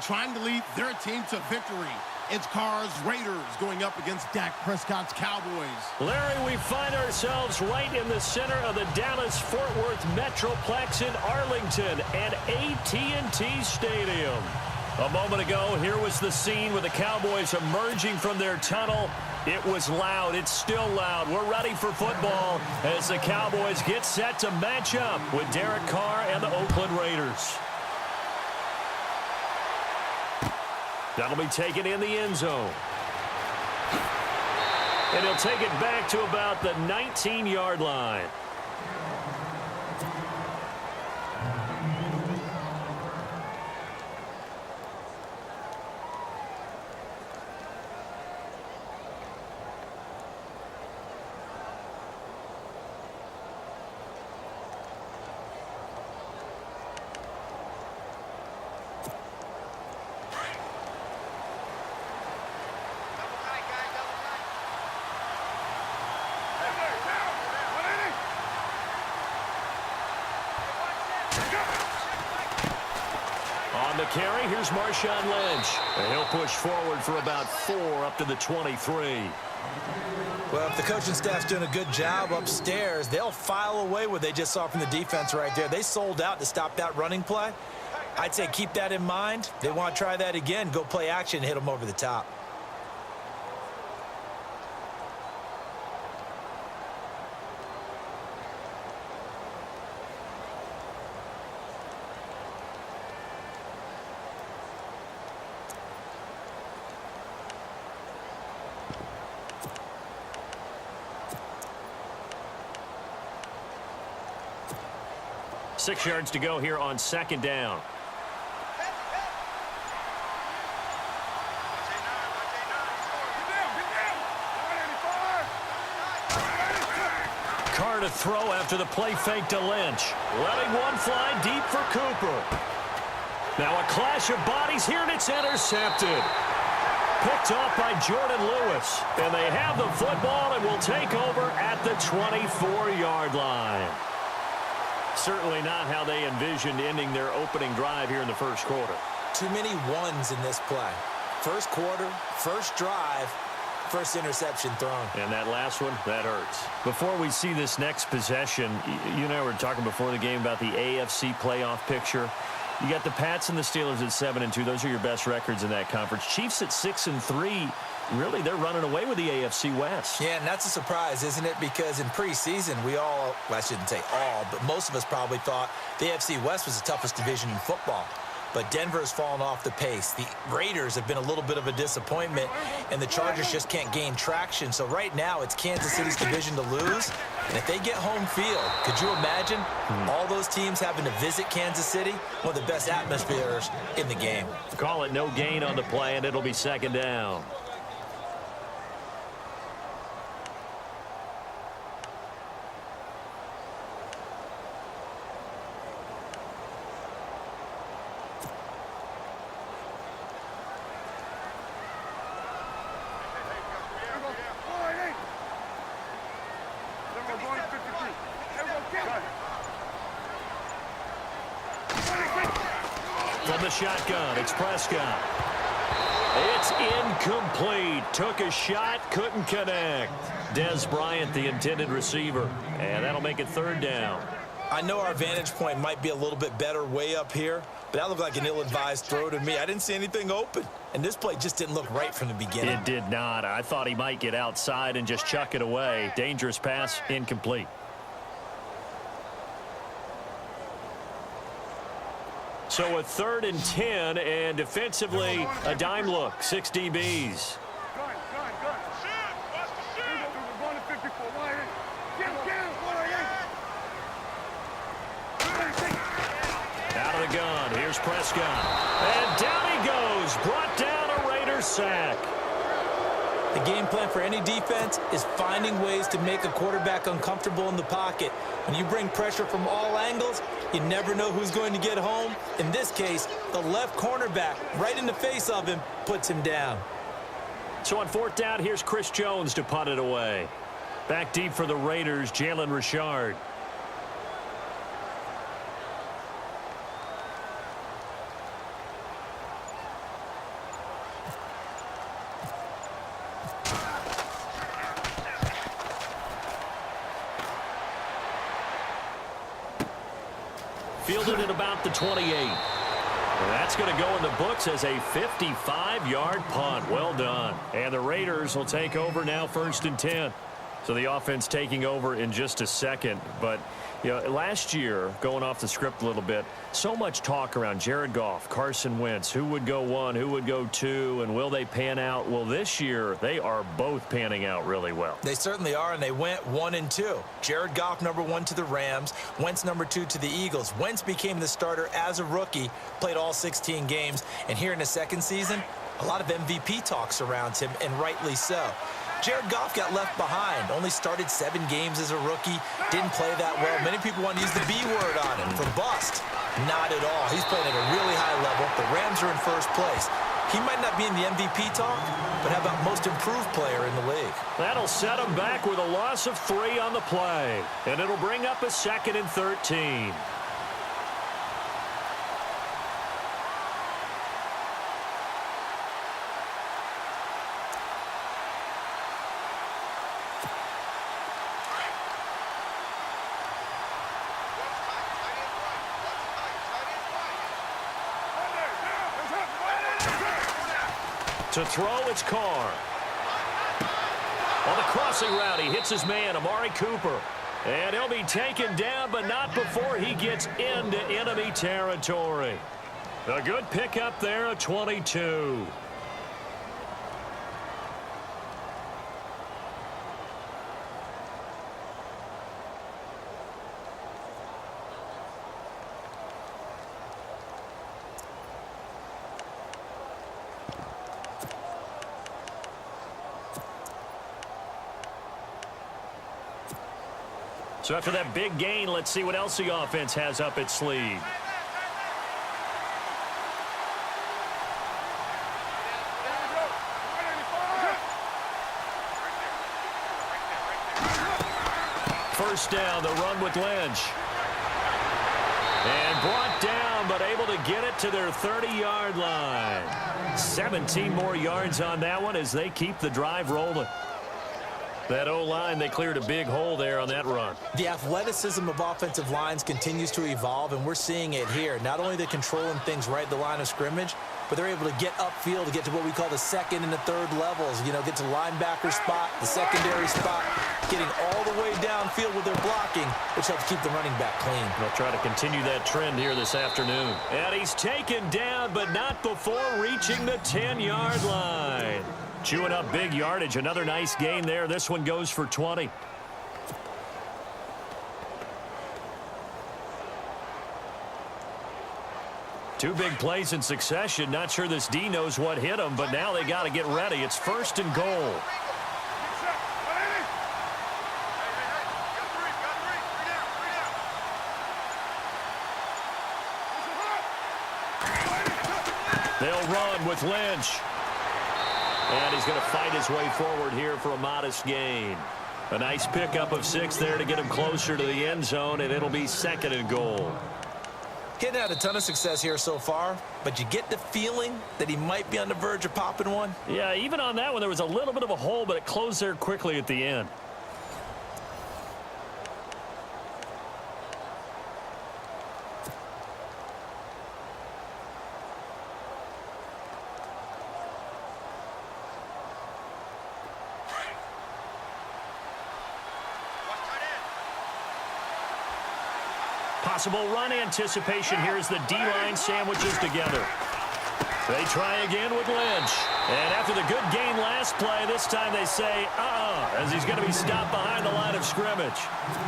trying to lead their team to victory. It's Carr's Raiders going up against Dak Prescott's Cowboys. Larry, we find ourselves right in the center of the Dallas-Fort Worth Metroplex in Arlington at AT&T Stadium. A moment ago, here was the scene with the Cowboys emerging from their tunnel. It was loud. It's still loud. We're ready for football as the Cowboys get set to match up with Derek Carr and the Oakland Raiders. That'll be taken in the end zone. And he'll take it back to about the 19-yard line. On the carry, here's Marshawn Lynch. And he'll push forward for about 4 up to the 23. Well, if the coaching staff's doing a good job upstairs, they'll file away what they just saw from the defense right there. They sold out to stop that running play. I'd say keep that in mind. They want to try that again, go play action, hit them over the top. Six yards to go here on second down. Carr to throw after the play fake to Lynch. Letting one fly deep for Cooper. Now a clash of bodies here, and it's intercepted. Picked off by Jordan Lewis. And they have the football and will take over at the 24-yard line. Certainly not how they envisioned ending their opening drive here in the first quarter. Too many ones in this play. First quarter, first drive, first interception thrown. And that last one, that hurts. Before we see this next possession, you and I were talking before the game about the AFC playoff picture. You got the Pats and the Steelers at 7-2. Those are your best records in that conference. Chiefs at 6-3. Really, they're running away with the AFC West. Yeah, and that's a surprise, isn't it? Because in preseason, we all, well, I shouldn't say all, but most of us probably thought the AFC West was the toughest division in football. But Denver's fallen off the pace. The Raiders have been a little bit of a disappointment, and the Chargers just can't gain traction. So right now, it's Kansas City's division to lose. And if they get home field, could you imagine all those teams having to visit Kansas City? One of the best atmospheres in the game. Call it no gain on the play, and it'll be second down. From the shotgun, it's Prescott. It's incomplete. Took a shot, couldn't connect. Dez Bryant, the intended receiver. And that'll make it third down. I know our vantage point might be a little bit better way up here, but that looked like an ill-advised throw to me. I didn't see anything open, and this play just didn't look right from the beginning. It did not. I thought he might get outside and just chuck it away. Dangerous pass, incomplete. So a 3rd and 10, and defensively, a dime look, 6 DBs. Out of the gun, here's Prescott. And down he goes, brought down a Raiders sack. The game plan for any defense is finding ways to make a quarterback uncomfortable in the pocket. When you bring pressure from all angles, you never know who's going to get home. In this case, the left cornerback, right in the face of him, puts him down. So on 4th down, here's Chris Jones to punt it away. Back deep for the Raiders, Jalen Richard. fielded at about the 28. And that's going to go in the books as a 55-yard punt. Well done. And the Raiders will take over now, 1st and 10. So the offense taking over in just a second. But, you know, last year, going off the script a little bit, so much talk around Jared Goff, Carson Wentz, who would go 1, who would go 2, and will they pan out? Well, this year, they are both panning out really well. They certainly are, and they went 1 and 2. Jared Goff, number 1 to the Rams. Wentz, number 2 to the Eagles. Wentz became the starter as a rookie, played all 16 games. And here in the second season, a lot of MVP talk surrounds him, and rightly so. Jared Goff got left behind, only started 7 games as a rookie, didn't play that well. Many people want to use the B word on him for bust. Not at all. He's playing at a really high level. The Rams are in first place. He might not be in the MVP talk, but how about most improved player in the league? That'll set him back with a loss of 3 on the play, and it'll bring up a 2nd and 13. To throw, it's Carr. On the crossing route, he hits his man, Amari Cooper. And he'll be taken down, but not before he gets into enemy territory. A good pickup there, a 22. So after that big gain, let's see what else the offense has up its sleeve. First down, the run with Lynch. And brought down, but able to get it to their 30-yard line. 17 more yards on that one as they keep the drive rolling. That O-line, they cleared a big hole there on that run. The athleticism of offensive lines continues to evolve, and we're seeing it here. Not only they're controlling things right at the line of scrimmage, but they're able to get upfield to get to what we call the 2nd and the 3rd levels. You know, get to linebacker spot, the secondary spot, getting all the way downfield with their blocking, which helps keep the running back clean. They'll try to continue that trend here this afternoon. And he's taken down, but not before reaching the 10-yard line. Chewing up big yardage. Another nice gain there. This one goes for 20. Two big plays in succession. Not sure this D knows what hit him, but now they got to get ready. It's 1st and goal. They'll run with Lynch. And he's going to fight his way forward here for a modest gain. A nice pickup of 6 there to get him closer to the end zone, and it'll be 2nd and goal. Getting had a ton of success here so far, but you get the feeling that he might be on the verge of popping one. Yeah, even on that one, there was a little bit of a hole, but it closed there quickly at the end. Possible run anticipation here as the D-line sandwiches together. They try again with Lynch. And after the good gain last play, this time they say, as he's going to be stopped behind the line of scrimmage.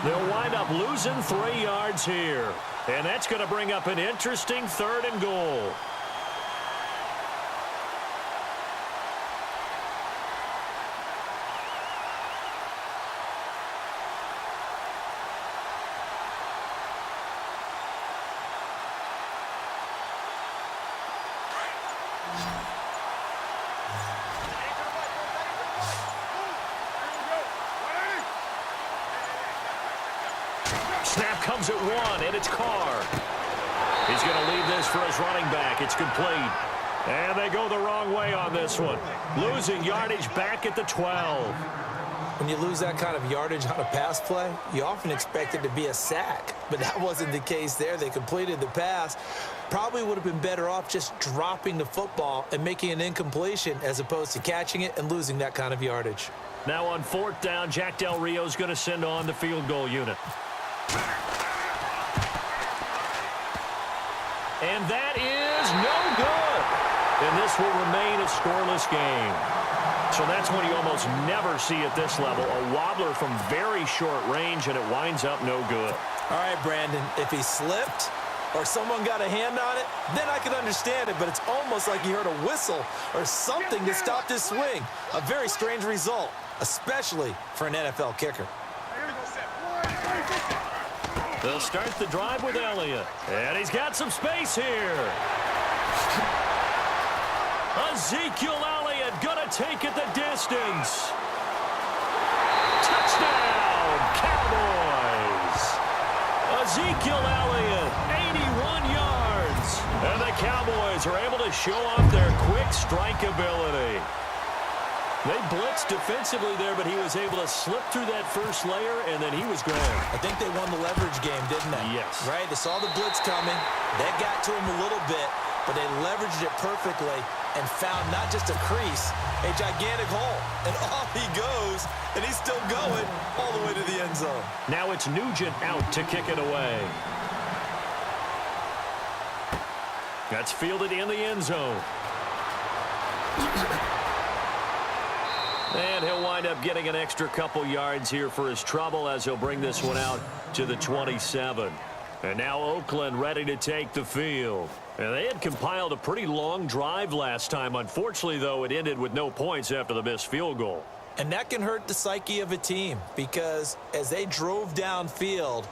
They'll wind up losing 3 yards here. And that's going to bring up an interesting 3rd and goal. Snap comes at 1, and it's Carr. He's going to leave this for his running back. It's complete. And they go the wrong way on this one. Losing yardage back at the 12. When you lose that kind of yardage on a pass play, you often expect it to be a sack. But that wasn't the case there. They completed the pass. Probably would have been better off just dropping the football and making an incompletion as opposed to catching it and losing that kind of yardage. Now on 4th down, Jack Del Rio's going to send on the field goal unit. And that is no good. And this will remain a scoreless game. So that's what you almost never see at this level. A wobbler from very short range, and it winds up no good. All right, Brandon, if he slipped or someone got a hand on it, then I could understand it, but it's almost like he heard a whistle or something that stopped his swing. A very strange result, especially for an NFL kicker. They'll start the drive with Elliott. And he's got some space here. Ezekiel Elliott going to take it the distance. Touchdown, Cowboys. Ezekiel Elliott, 81 yards. And the Cowboys are able to show off their quick strike ability. They blitzed defensively there, but he was able to slip through that first layer, and then he was gone. I think they won the leverage game, didn't they? Yes. Right? They saw the blitz coming. That got to him a little bit, but they leveraged it perfectly and found not just a crease, a gigantic hole. And off he goes, and he's still going all the way to the end zone. Now it's Nugent out to kick it away. That's fielded in the end zone. And he'll wind up getting an extra couple yards here for his trouble as he'll bring this one out to the 27. And now Oakland ready to take the field. And they had compiled a pretty long drive last time. Unfortunately, though, it ended with no points after the missed field goal. And that can hurt the psyche of a team because as they drove downfield,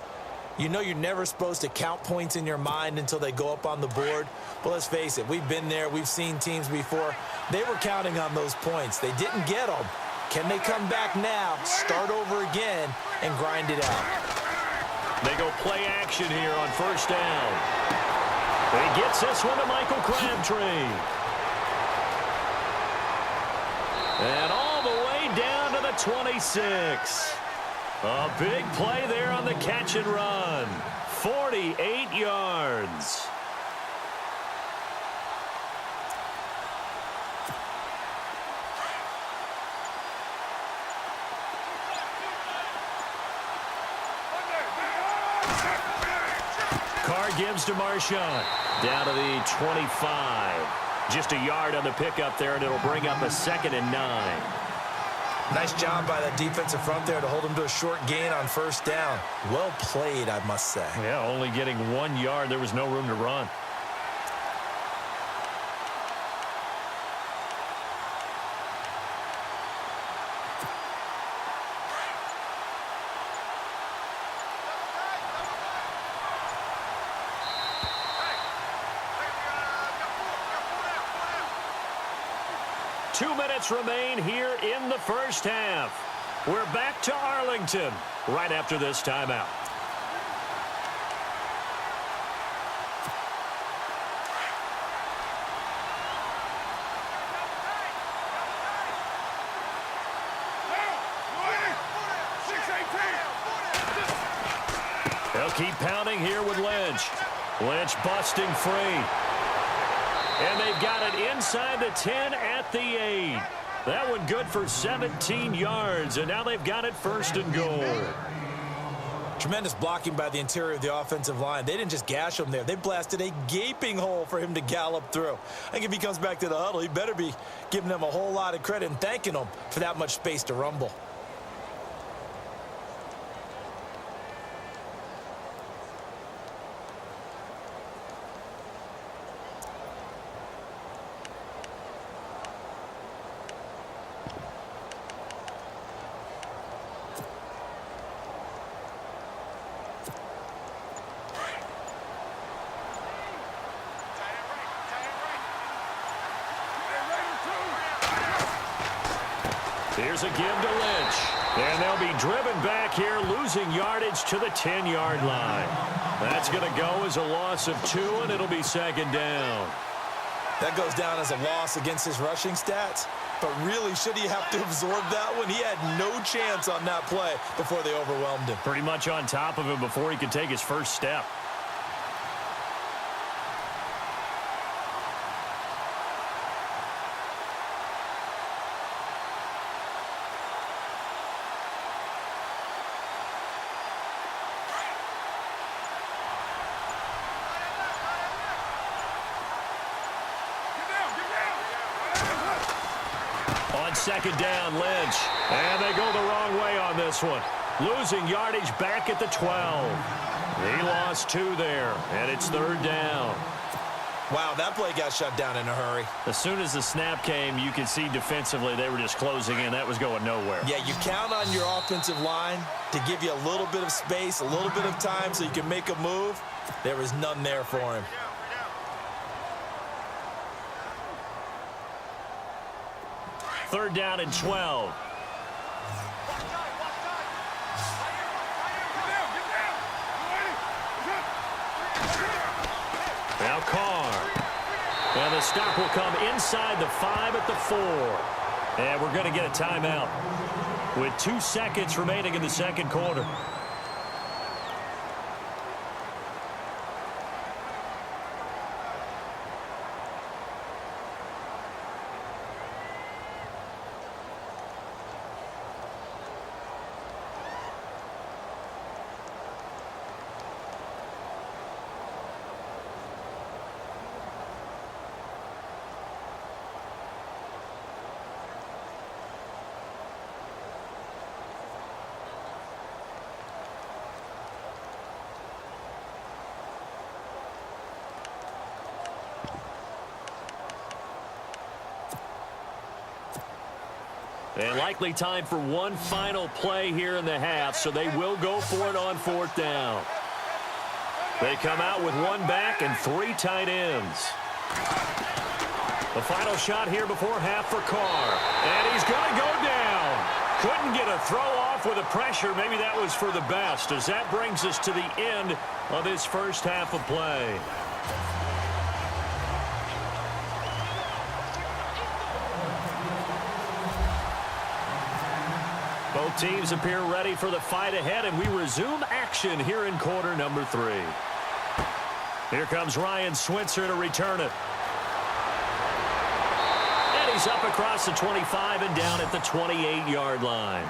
you know you're never supposed to count points in your mind until they go up on the board. But let's face it, we've been there. We've seen teams before. They were counting on those points. They didn't get them. Can they come back now, start over again, and grind it out? They go play action here on 1st down. He gets this one to Michael Crabtree. And all the way down to the 26. A big play there on the catch and run. 48 yards. Carr gives to Marshawn. Down to the 25. Just a yard on the pickup there, and it'll bring up a 2nd and 9. Nice job by the defensive front there to hold him to a short gain on 1st down. Well played, I must say. Yeah, only getting 1 yard. There was no room to run. Two minutes remain here in the first half. We're back to Arlington right after this timeout. They'll keep pounding here with Lynch. Lynch busting free. And they've got it inside the 10 at the 8. That one good for 17 yards, and now they've got it 1st and goal. Tremendous blocking by the interior of the offensive line. They didn't just gash him there. They blasted a gaping hole for him to gallop through. I think if he comes back to the huddle, he better be giving them a whole lot of credit and thanking them for that much space to rumble. Here's a give to Lynch. And they'll be driven back here, losing yardage to the 10-yard line. That's going to go as a loss of 2, and it'll be 2nd down. That goes down as a loss against his rushing stats. But really, should he have to absorb that one? He had no chance on that play before they overwhelmed him. Pretty much on top of him before he could take his first step. Second down, Lynch. And they go the wrong way on this one. Losing yardage back at the 12. He lost 2 there, and it's third down. Wow, that play got shut down in a hurry. As soon as the snap came, you could see defensively they were just closing in. That was going nowhere. Yeah, you count on your offensive line to give you a little bit of space, a little bit of time so you can make a move. There was none there for him. Third down and 12. Now Carr. And the stop will come inside the 5 at the 4. And we're going to get a timeout with 2 seconds remaining in the second quarter. And likely time for one final play here in the half, so they will go for it on 4th down. They come out with 1 back and 3 tight ends. The final shot here before half for Carr. And he's going to go down. Couldn't get a throw off with the pressure. Maybe that was for the best, as that brings us to the end of this first half of play. Both teams appear ready for the fight ahead, and we resume action here in quarter number 3. Here comes Ryan Switzer to return it. And he's up across the 25 and down at the 28-yard line.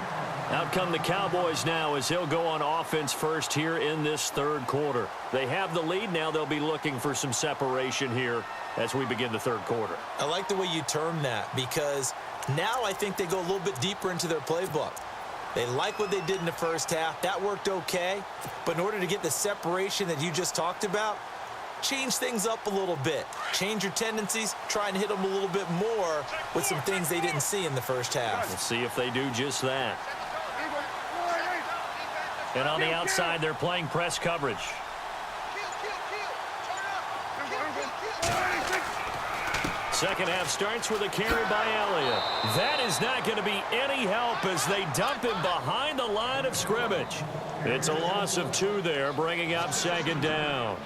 Out come the Cowboys now as they'll go on offense first here in this third quarter. They have the lead. Now they'll be looking for some separation here as we begin the third quarter. I like the way you term that, because now I think they go a little bit deeper into their playbook. They like what they did in the first half. That worked okay. But in order to get the separation that you just talked about, change things up a little bit. Change your tendencies. Try and hit them a little bit more with some things they didn't see in the first half. We'll see if they do just that. And on the outside, they're playing press coverage. Second half starts with a carry by Elliott. That is not going to be any help as they dump him behind the line of scrimmage. It's a loss of 2 there, bringing up second down.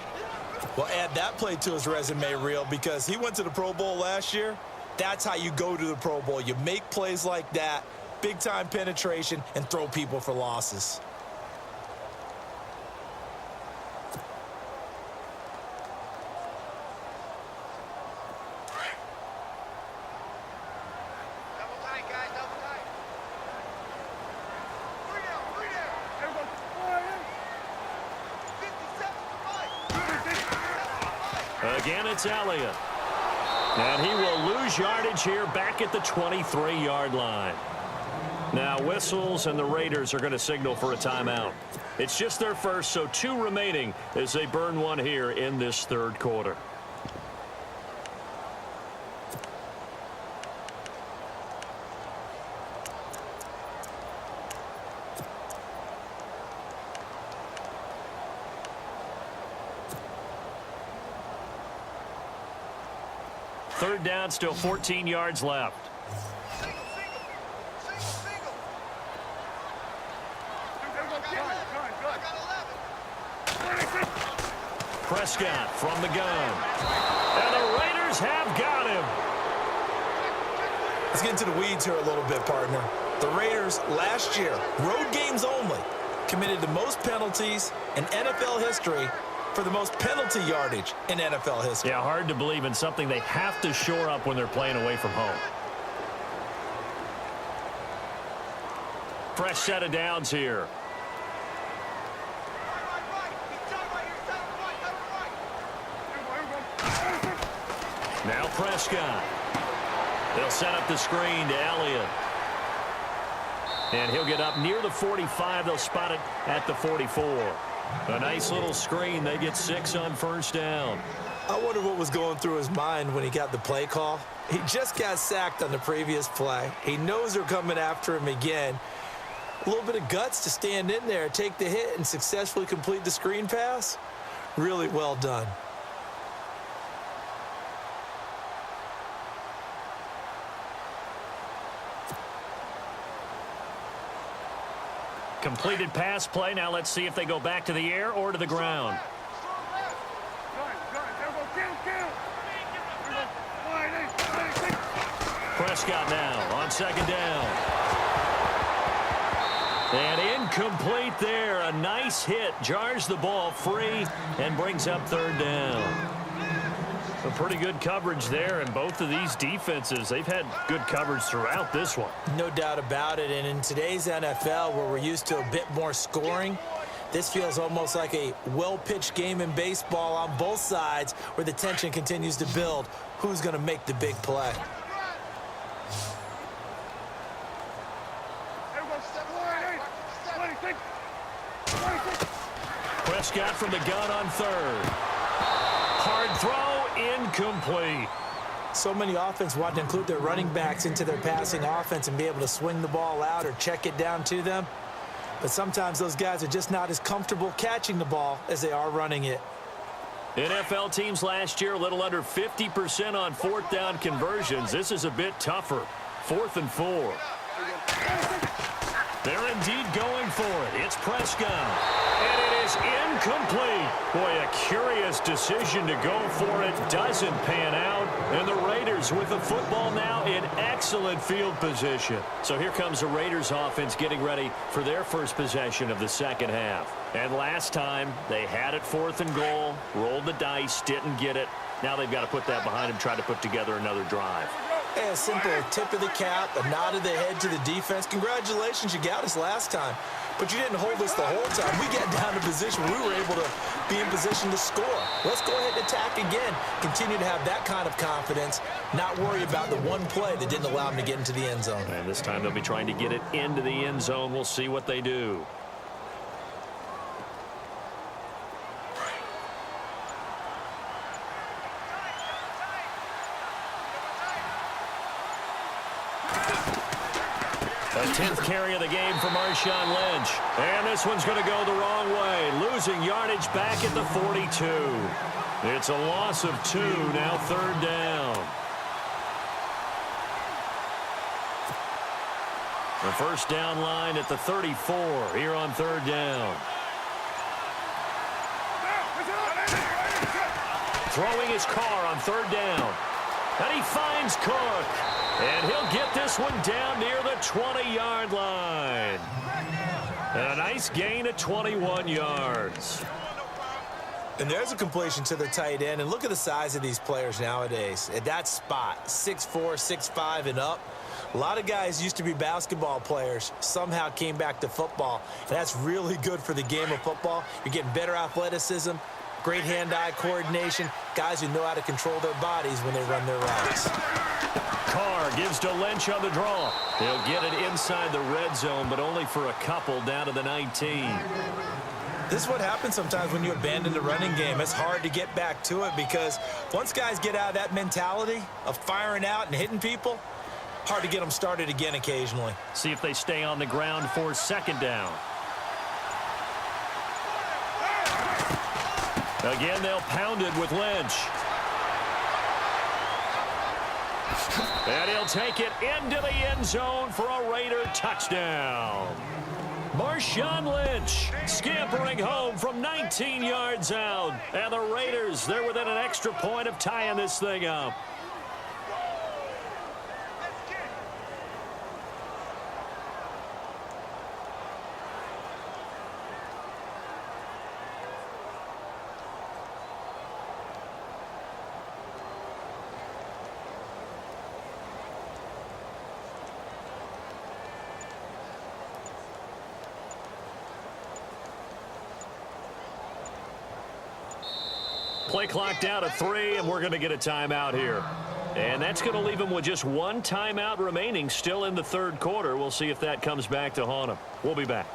Well, add that play to his resume reel, because he went to the Pro Bowl last year. That's how you go to the Pro Bowl. You make plays like that, big-time penetration, and throw people for losses. Again, it's Elliott. And he will lose yardage here back at the 23-yard line. Now, whistles, and the Raiders are going to signal for a timeout. It's just their first, so 2 remaining as they burn 1 here in this third quarter. Third down, still 14 yards left. Prescott from the gun. And the Raiders have got him. Let's get into the weeds here a little bit, partner. The Raiders last year, road games only, committed the most penalties in NFL history for the most penalty yardage in NFL history. Yeah, hard to believe in something they have to shore up when they're playing away from home. Fresh set of downs here. Now Prescott. They'll set up the screen to Elliott. And he'll get up near the 45. They'll spot it at the 44. A nice little screen. They get 6 on first down. I wonder what was going through his mind when he got the play call. He just got sacked on the previous play. He knows they're coming after him again. A little bit of guts to stand in there, take the hit, and successfully complete the screen pass. Really well done. Completed pass play. Now let's see if they go back to the air or to the ground. Prescott now on second down. And incomplete there. A nice hit. Jars the ball free and brings up third down. A pretty good coverage there, and both of these defenses, they've had good coverage throughout this one. No doubt about it, and in today's NFL, where we're used to a bit more scoring, this feels almost like a well-pitched game in baseball on both sides, where the tension continues to build. Who's going to make the big play? Prescott from the gun on third. Hard throw, incomplete. So many offenses want to include their running backs into their passing offense and be able to swing the ball out or check it down to them. But sometimes those guys are just not as comfortable catching the ball as they are running it. NFL teams last year a little under 50% on fourth down conversions. This is a bit tougher. 4th and 4. They're indeed going for it. It's Prescott. And it is incomplete. Boy, a curious decision to go for it. Doesn't pan out. And the Raiders with the football now in excellent field position. So here comes the Raiders offense getting ready for their first possession of the second half. And last time, they had it 4th and goal, rolled the dice, didn't get it. Now they've got to put that behind them, try to put together another drive. A simple tip of the cap, a nod of the head to the defense. Congratulations, you got us last time. But you didn't hold us the whole time. We got down to position. We were able to be in position to score. Let's go ahead and attack again. Continue to have that kind of confidence. Not worry about the one play that didn't allow them to get into the end zone. And this time they'll be trying to get it into the end zone. We'll see what they do. The 10th carry of the game for Marshawn Lynch. And this one's going to go the wrong way. Losing yardage back at the 42. It's a loss of 2, now 3rd down. The first down line at the 34 here on 3rd down. Throwing his car on 3rd down. And he finds Cook. And he'll get this one down near the 20-yard line. And a nice gain of 21 yards. And there's a completion to the tight end. And look at the size of these players nowadays. At that spot, 6'4", 6'5", and up. A lot of guys used to be basketball players, somehow came back to football. And that's really good for the game of football. You're getting better athleticism, great hand-eye coordination, guys who know how to control their bodies when they run their routes. Carr gives to Lynch on the draw. He'll get it inside the red zone, but only for a couple down to the 19. This is what happens sometimes when you abandon the running game. It's hard to get back to it because once guys get out of that mentality of firing out and hitting people, hard to get them started again occasionally. See if they stay on the ground for 2nd down. Again, they'll pound it with Lynch. And he'll take it into the end zone for a Raider touchdown. Marshawn Lynch scampering home from 19 yards out. And the Raiders, they're within an extra point of tying this thing up. Play clock down to 3, and we're going to get a timeout here. And that's going to leave them with just one timeout remaining still in the third quarter. We'll see if that comes back to haunt them. We'll be back.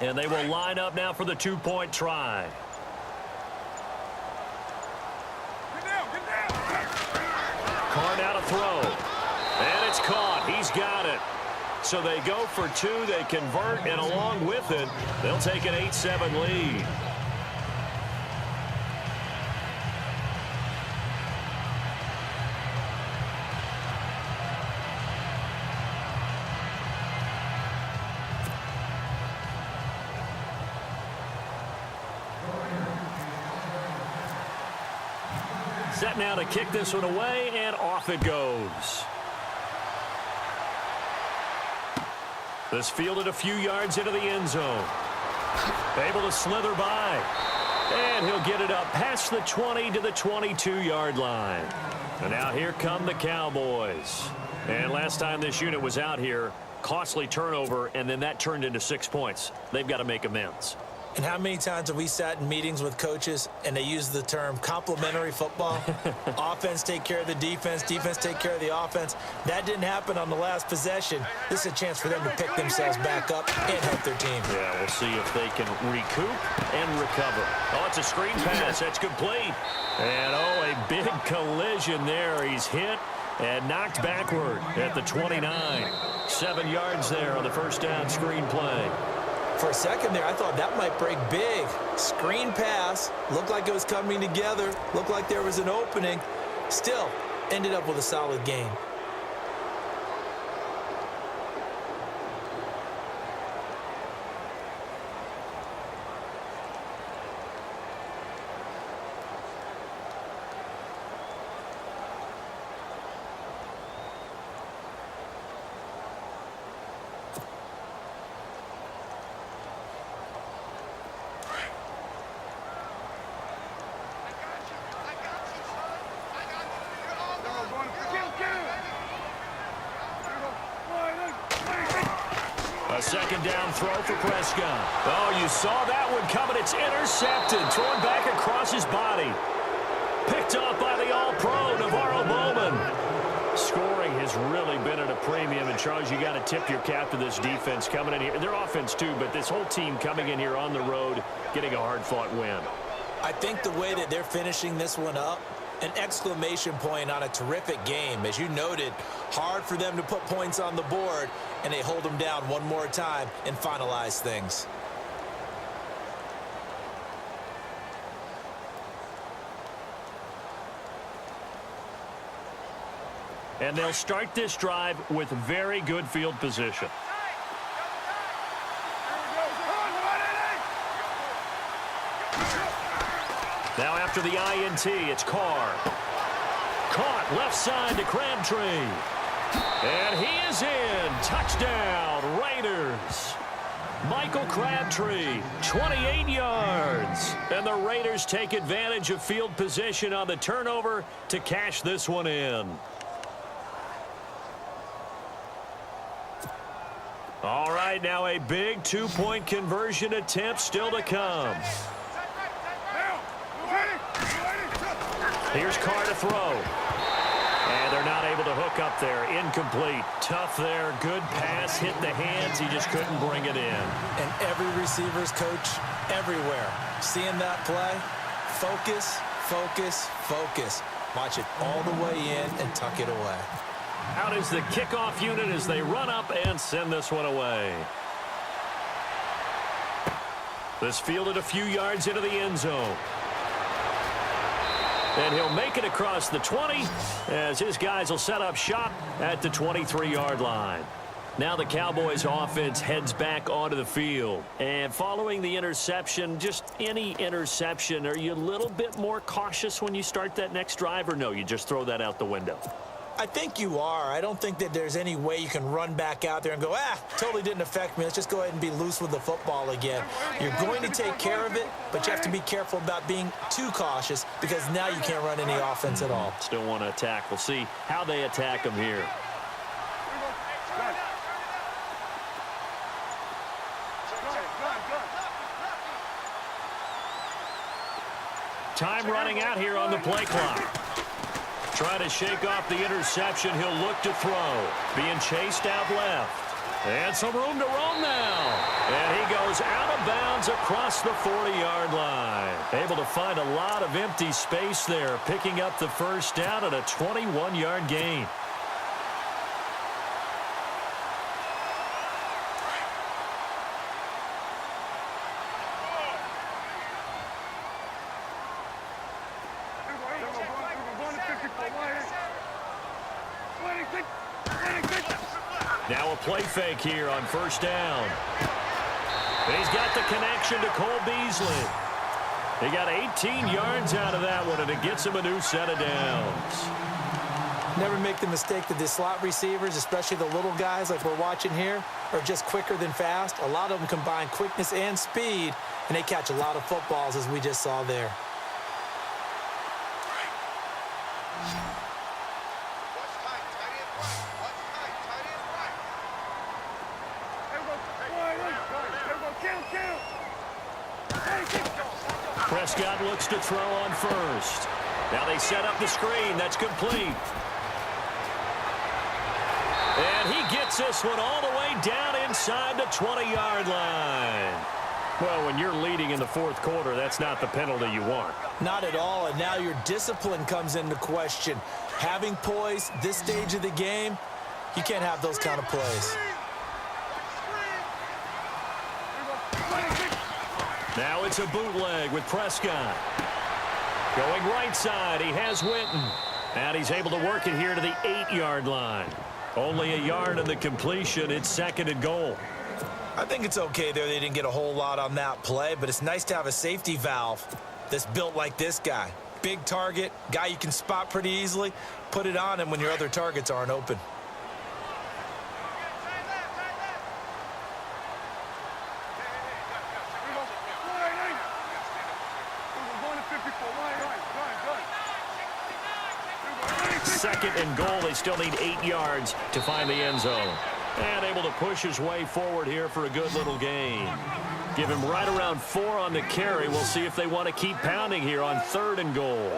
And they will line up now for the two-point try. Carr now to throw. And it's caught. He's got it. So they go for 2. They convert, and along with it, they'll take an 8-7 lead. Set now to kick this one away, and off it goes. This fielded a few yards into the end zone. Able to slither by. And he'll get it up past the 20 to the 22-yard line. And now here come the Cowboys. And last time this unit was out here, costly turnover, and then that turned into 6 points. They've got to make amends. And how many times have we sat in meetings with coaches and they use the term complementary football? Offense take care of the defense, defense take care of the offense. That didn't happen on the last possession. This is a chance for them to pick themselves back up and help their team. Yeah, we'll see if they can recoup and recover. Oh, it's a screen pass. That's complete. And, oh, a big collision there. He's hit and knocked backward at the 29. 7 yards there on the first down screen play. For a second there, I thought that might break big. Screen pass. Looked like it was coming together. Looked like there was an opening. Still, ended up with a solid gain. Second down throw for Prescott. Oh, you saw that one coming. It's intercepted. Thrown back across his body. Picked off by the All-Pro, Navarro Bowman. Scoring has really been at a premium. And, Charles, you got to tip your cap to this defense coming in here. Their offense, too, but this whole team coming in here on the road, getting a hard-fought win. I think the way that they're finishing this one up, an exclamation point on a terrific game. As you noted, hard for them to put points on the board, and they hold them down one more time and finalize things. And they'll start this drive with very good field position. Now after the INT, it's Carr. Caught left side to Crabtree. And he is in. Touchdown, Raiders. Michael Crabtree, 28 yards. And the Raiders take advantage of field position on the turnover to cash this one in. All right, now a big two-point conversion attempt still to come. Here's Carr to throw. And they're not able to hook up there. Incomplete. Tough there. Good pass. Hit the hands. He just couldn't bring it in. And every receiver's coach everywhere. Seeing that play, focus, focus, focus. Watch it all the way in and tuck it away. Out is the kickoff unit as they run up and send this one away. This fielded a few yards into the end zone. And he'll make it across the 20 as his guys will set up shop at the 23-yard line. Now the Cowboys offense heads back onto the field. And following the interception, just any interception, are you a little bit more cautious when you start that next drive, or no, you just throw that out the window? I think you are. I don't think that there's any way you can run back out there and go, totally didn't affect me. Let's just go ahead and be loose with the football again. You're going to take care of it, but you have to be careful about being too cautious because now you can't run any offense at all. Still want to attack. We'll see how they attack them here. Time running out here on the play clock. Trying to shake off the interception. He'll look to throw. Being chased out left. And some room to roam now. And he goes out of bounds across the 40-yard line. Able to find a lot of empty space there. Picking up the first down at a 21-yard gain. Now a play fake here on first down. And he's got the connection to Cole Beasley. He got 18 yards out of that one, and it gets him a new set of downs. Never make the mistake that the slot receivers, especially the little guys like we're watching here, are just quicker than fast. A lot of them combine quickness and speed, and they catch a lot of footballs, as we just saw there. Prescott looks to throw on first. Now they set up the screen. That's complete. And he gets this one all the way down inside the 20-yard line. Well, when you're leading in the fourth quarter, that's not the penalty you want. Not at all, and now your discipline comes into question. Having poise this stage of the game, you can't have those kind of plays. Now it's a bootleg with Prescott. Going right side, he has Witten. And he's able to work it here to the 8-yard line. Only a yard in the completion. It's second and goal. I think it's okay there. They didn't get a whole lot on that play, but it's nice to have a safety valve that's built like this guy. Big target, guy you can spot pretty easily. Put it on him when your other targets aren't open. Second and goal. They still need 8 yards to find the end zone. And able to push his way forward here for a good little gain. Give him right around 4 on the carry. We'll see if they want to keep pounding here on third and goal.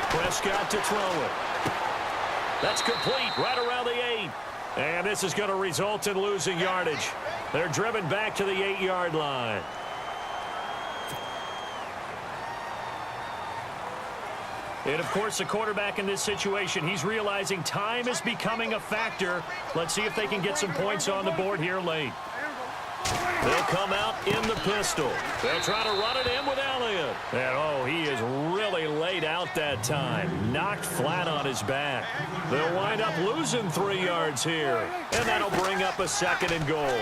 Prescott to throw it. That's complete right around the 8. And this is going to result in losing yardage. They're driven back to the 8-yard line. And, of course, the quarterback in this situation, he's realizing time is becoming a factor. Let's see if they can get some points on the board here late. They'll come out in the pistol. They'll try to run it in with Elliott. And, he is really laid out that time. Knocked flat on his back. They'll wind up losing 3 yards here. And that'll bring up a second and goal.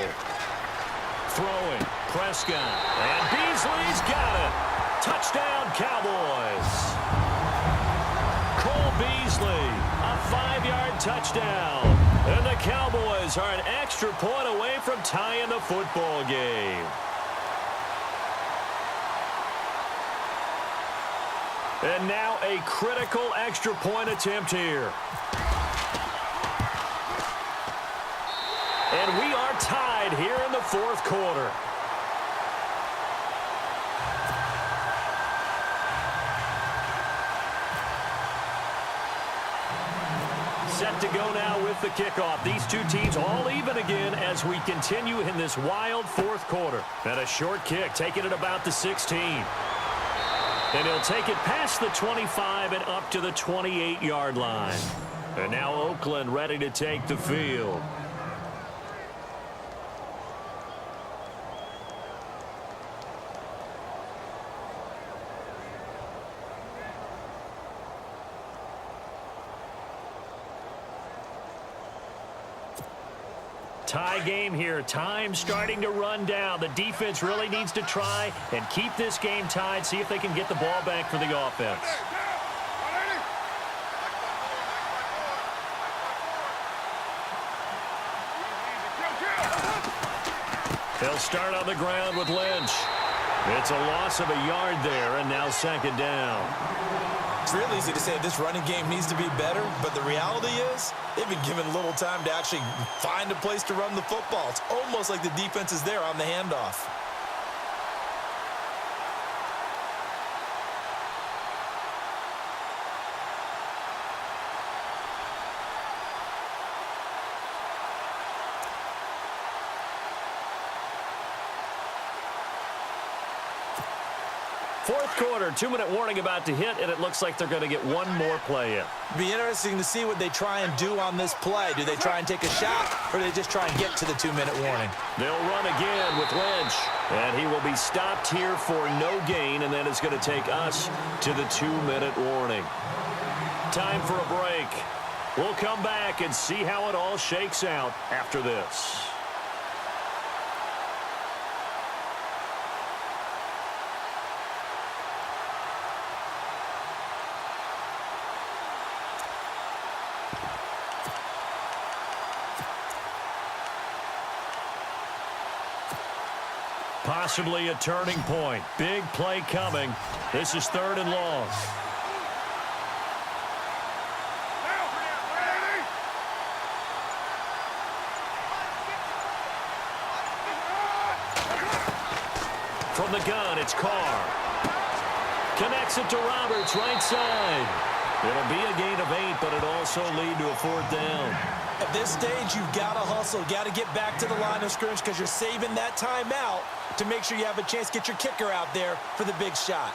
Throwing, Prescott. And Beasley's got it. Touchdown, Cowboys. Cole Beasley, a 5-yard touchdown. And the Cowboys are an extra point away from tying the football game. And now a critical extra point attempt here. And we are tied here in the fourth quarter. Set to go now with the kickoff. These two teams all even again as we continue in this wild fourth quarter. And a short kick, taking it about the 16. And he'll take it past the 25 and up to the 28-yard line. And now Oakland ready to take the field. Tie game here. Time starting to run down. The defense really needs to try and keep this game tied, see if they can get the ball back for the offense. They'll start on the ground with Lynch. It's a loss of a yard there, and now second down. It's real easy to say this running game needs to be better, but the reality is they've been given little time to actually find a place to run the football. It's almost like the defense is there on the handoff. Fourth quarter, 2-minute warning about to hit, and it looks like they're going to get one more play in. Be interesting to see what they try and do on this play. Do they try and take a shot, or do they just try and get to the 2-minute warning? They'll run again with Lynch, and he will be stopped here for no gain, and that is going to take us to the 2-minute warning. Time for a break. We'll come back and see how it all shakes out after this. Possibly a turning point. Big play coming. This is 3rd and long. From the gun, it's Carr. Connects it to Roberts, right side. It'll be a gain of 8, but it'll also lead to a 4th down. At this stage, you've got to hustle. Got to get back to the line of scrimmage because you're saving that timeout to make sure you have a chance to get your kicker out there for the big shot.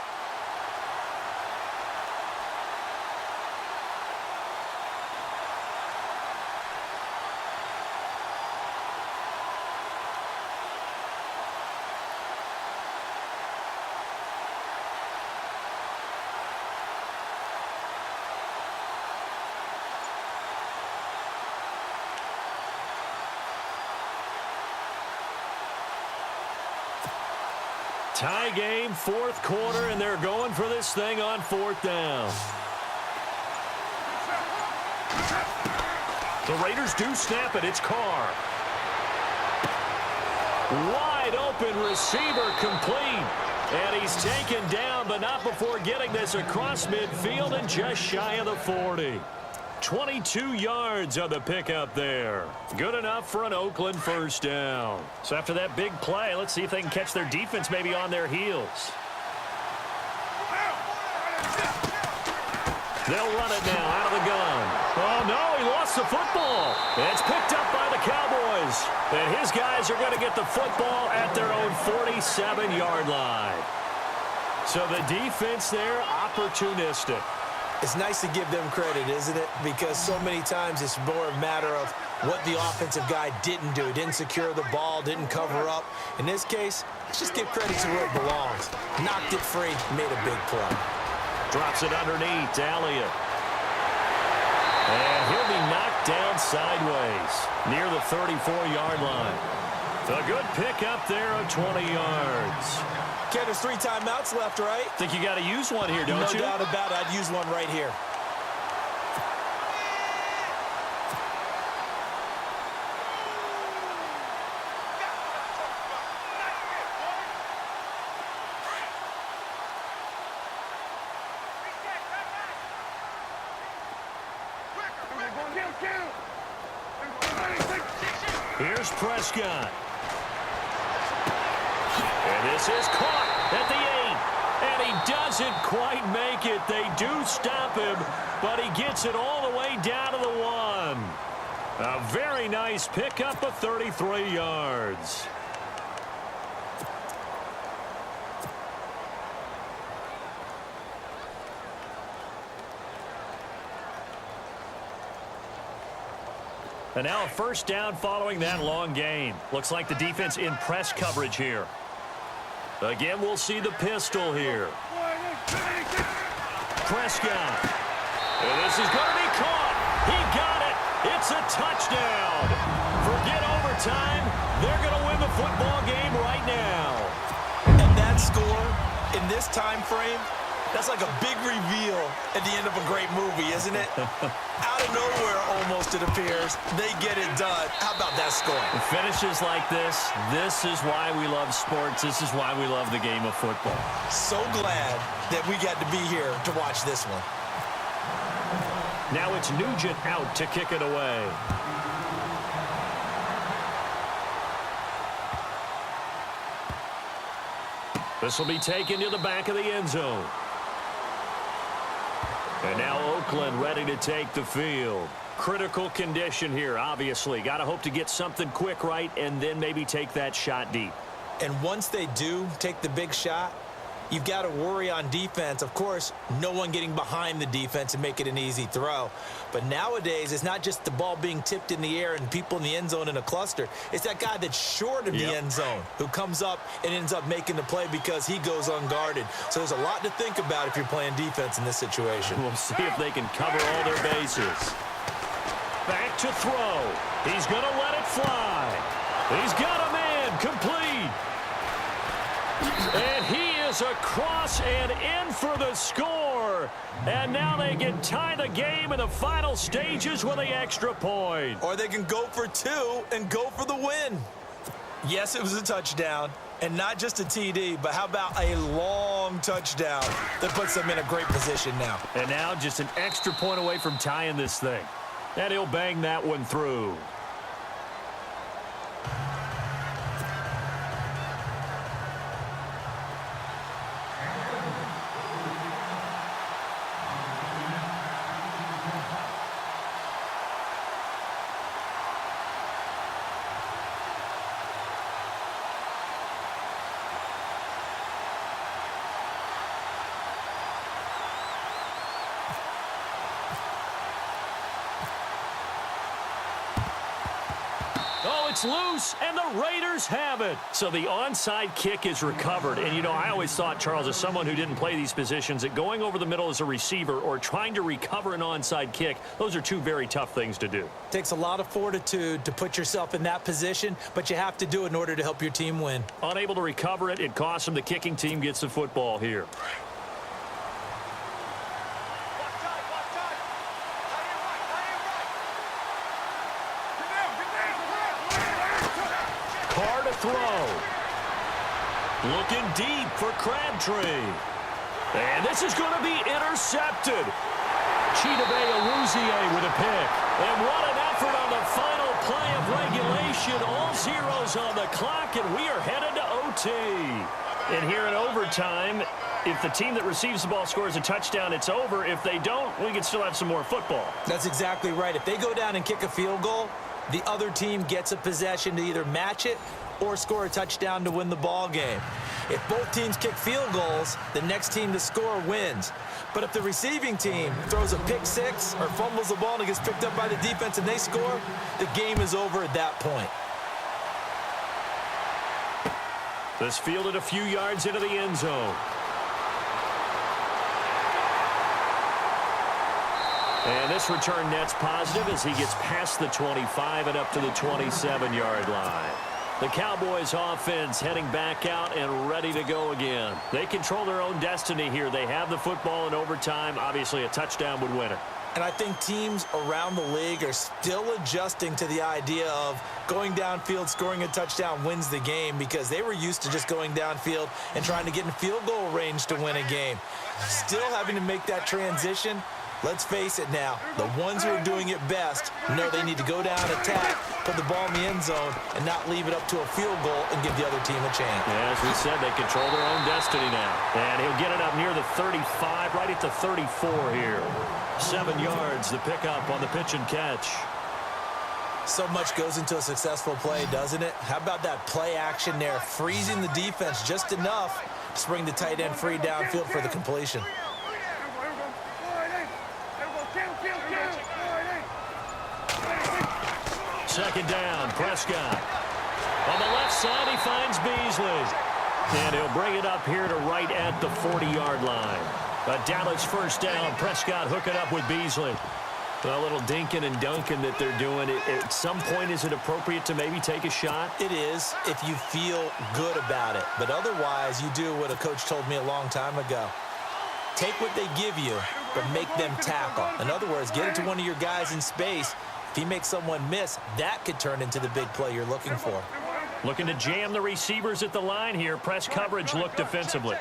Tie game, 4th quarter, and they're going for this thing on 4th down. The Raiders do snap it. It's Carr. Wide open receiver complete. And he's taken down, but not before getting this across midfield and just shy of the 40. 22 yards on the pickup there. Good enough for an Oakland 1st down. So after that big play, let's see if they can catch their defense maybe on their heels. They'll run it now out of the gun. Oh, no, he lost the football. It's picked up by the Cowboys. And his guys are going to get the football at their own 47-yard line. So the defense there, opportunistic. It's nice to give them credit, isn't it? Because so many times it's more a matter of what the offensive guy didn't do. Didn't secure the ball, didn't cover up. In this case, let's just give credit to where it belongs. Knocked it free, made a big play. Drops it underneath to Elliott. And he'll be knocked down sideways near the 34-yard line. A good pick up there of 20 yards. Ken, there's 3 timeouts left, right? Think you got to use one here, don't you? No doubt about it. I'd use one right here. Here's Prescott. And this is caught at the 8. And he doesn't quite make it. They do stop him, but he gets it all the way down to the 1. A very nice pickup of 33 yards. And now a first down following that long gain. Looks like the defense in press coverage here. Again, we'll see the pistol here. Prescott. And this is going to be caught. He got it. It's a touchdown. Forget overtime. They're going to win the football game right now. And that score in this time frame, that's like a big reveal at the end of a great movie, isn't it? Out of nowhere, almost, it appears. They get it done. How about that score? Finishes like this is why we love sports. This is why we love the game of football. So glad that we got to be here to watch this one. Now it's Nugent out to kick it away. This will be taken to the back of the end zone. And now Oakland ready to take the field. Critical condition here, obviously. Got to hope to get something quick right and then maybe take that shot deep. And once they do take the big shot, you've got to worry on defense. Of course, no one getting behind the defense and make it an easy throw. But nowadays, it's not just the ball being tipped in the air and people in the end zone in a cluster. It's that guy that's short of the end zone who comes up and ends up making the play because he goes unguarded. So there's a lot to think about if you're playing defense in this situation. We'll see if they can cover all their bases. Back to throw. He's going to let it fly. He's got a man complete. And he is across and in for the score. And now they can tie the game in the final stages with the extra point. Or they can go for 2 and go for the win. Yes, it was a touchdown. And not just a TD, but how about a long touchdown that puts them in a great position now. And now just an extra point away from tying this thing. And he'll bang that one through. It's loose, and the Raiders have it. So the onside kick is recovered. And, you know, I always thought, Charles, as someone who didn't play these positions, that going over the middle as a receiver or trying to recover an onside kick, those are two very tough things to do. Takes a lot of fortitude to put yourself in that position, but you have to do it in order to help your team win. Unable to recover it, it costs them. The kicking team gets the football here. Throw. Looking deep for Crabtree. And this is going to be intercepted. Chidobe Awuzie with a pick. And what an effort on the final play of regulation. All zeros on the clock, and we are headed to OT. And here in overtime, if the team that receives the ball scores a touchdown, it's over. If they don't, we can still have some more football. That's exactly right. If they go down and kick a field goal, the other team gets a possession to either match it or score a touchdown to win the ball game. If both teams kick field goals, the next team to score wins. But if the receiving team throws a pick six or fumbles the ball and it gets picked up by the defense and they score, the game is over at that point. This fielded a few yards into the end zone. And this return net's positive as he gets past the 25 and up to the 27-yard line. The Cowboys offense heading back out and ready to go again. They control their own destiny here. They have the football in overtime. Obviously, a touchdown would win it. And I think teams around the league are still adjusting to the idea of going downfield, scoring a touchdown wins the game, because they were used to just going downfield and trying to get in field goal range to win a game. Still having to make that transition, Let's face it now, the ones who are doing it best know they need to go down, attack, put the ball in the end zone, and not leave it up to a field goal and give the other team a chance. Yeah, as we said, they control their own destiny now. And he'll get it up near the 35, right at the 34 here. 7 yards, the pickup on the pitch and catch. So much goes into a successful play, doesn't it? How about that play action there, freezing the defense just enough to bring the tight end free downfield for the completion. Second down, Prescott. On the left side, he finds Beasley. And he'll bring it up here to right at the 40-yard line. A Dallas first down. Prescott hooking up with Beasley. A little dinking and dunking that they're doing. At some point, is it appropriate to maybe take a shot? It is, if you feel good about it. But otherwise, you do what a coach told me a long time ago. Take what they give you, but make them tackle. In other words, get it to one of your guys in space. If he makes someone miss, that could turn into the big play you're looking for. Looking to jam the receivers at the line here. Press coverage look defensively.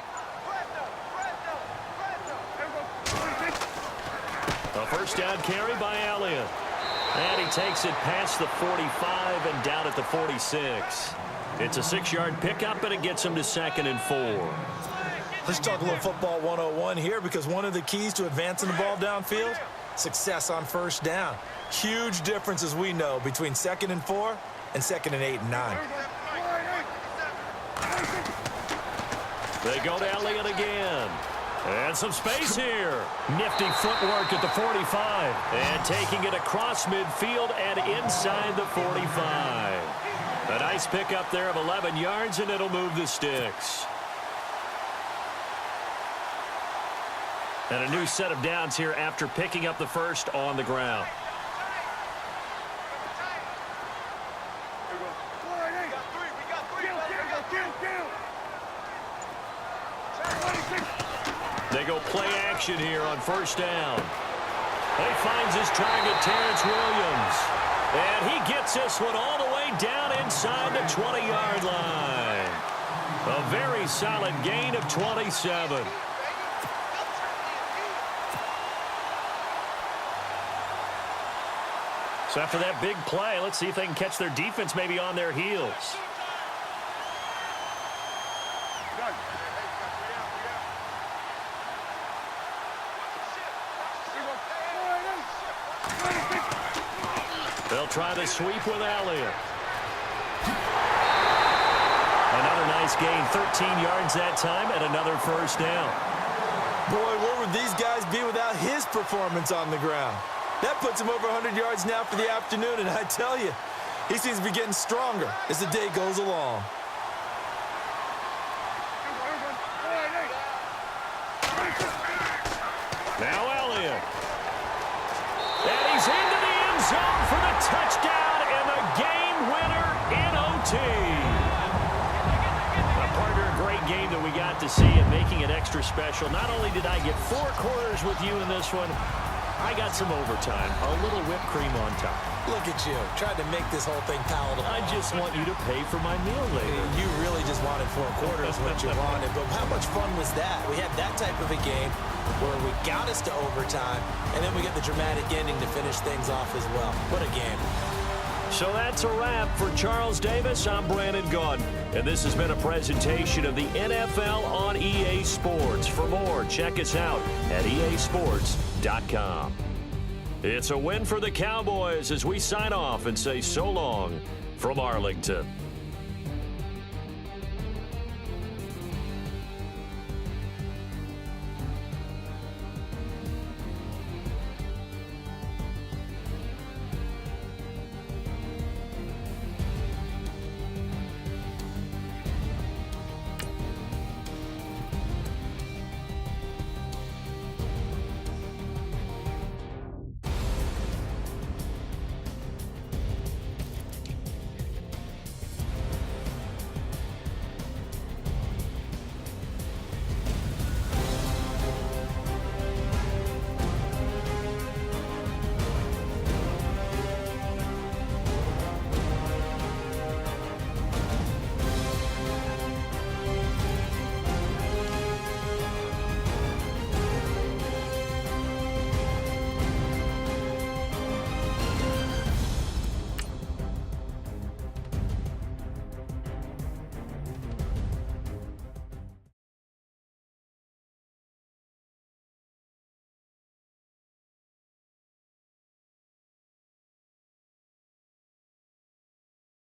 A first down carry by Elliott. And he takes it past the 45 and down at the 46. It's a 6-yard pickup, and it gets him to 2nd and 4. Let's talk a little football 101 here, because one of the keys to advancing the ball downfield, success on first down. Huge difference, as we know, between 2nd and 4 and 2nd and 8 and 9. They go to Elliott again. And some space here. Nifty footwork at the 45. And taking it across midfield and inside the 45. A nice pickup there of 11 yards, and it'll move the sticks. And a new set of downs here after picking up the first on the ground. They go play action here on first down. He finds his target, Terrence Williams. And he gets this one all the way down inside the 20-yard line. A very solid gain of 27. So after that big play, let's see if they can catch their defense maybe on their heels. They'll try the sweep with Elliott. Another nice gain, 13 yards that time, and another first down. Boy, where would these guys be without his performance on the ground? That puts him over 100 yards now for the afternoon, and I tell you, he seems to be getting stronger as the day goes along. Now Elliott. And he's into the end zone for the touchdown and the game winner in OT. Partner, a great game that we got to see and making it extra special. Not only did I get 4 quarters with you in this one, I got some overtime, a little whipped cream on top. Look at you, tried to make this whole thing palatable. I just want you to pay for my meal later. You really just wanted 4 quarters what you wanted, but how much fun was that? We had that type of a game where we got us to overtime, and then we get the dramatic ending to finish things off as well. What a game. So that's a wrap for Charles Davis. I'm Brandon Gaudin, and this has been a presentation of the NFL on EA Sports. For more, check us out at easports.com. It's a win for the Cowboys as we sign off and say so long from Arlington.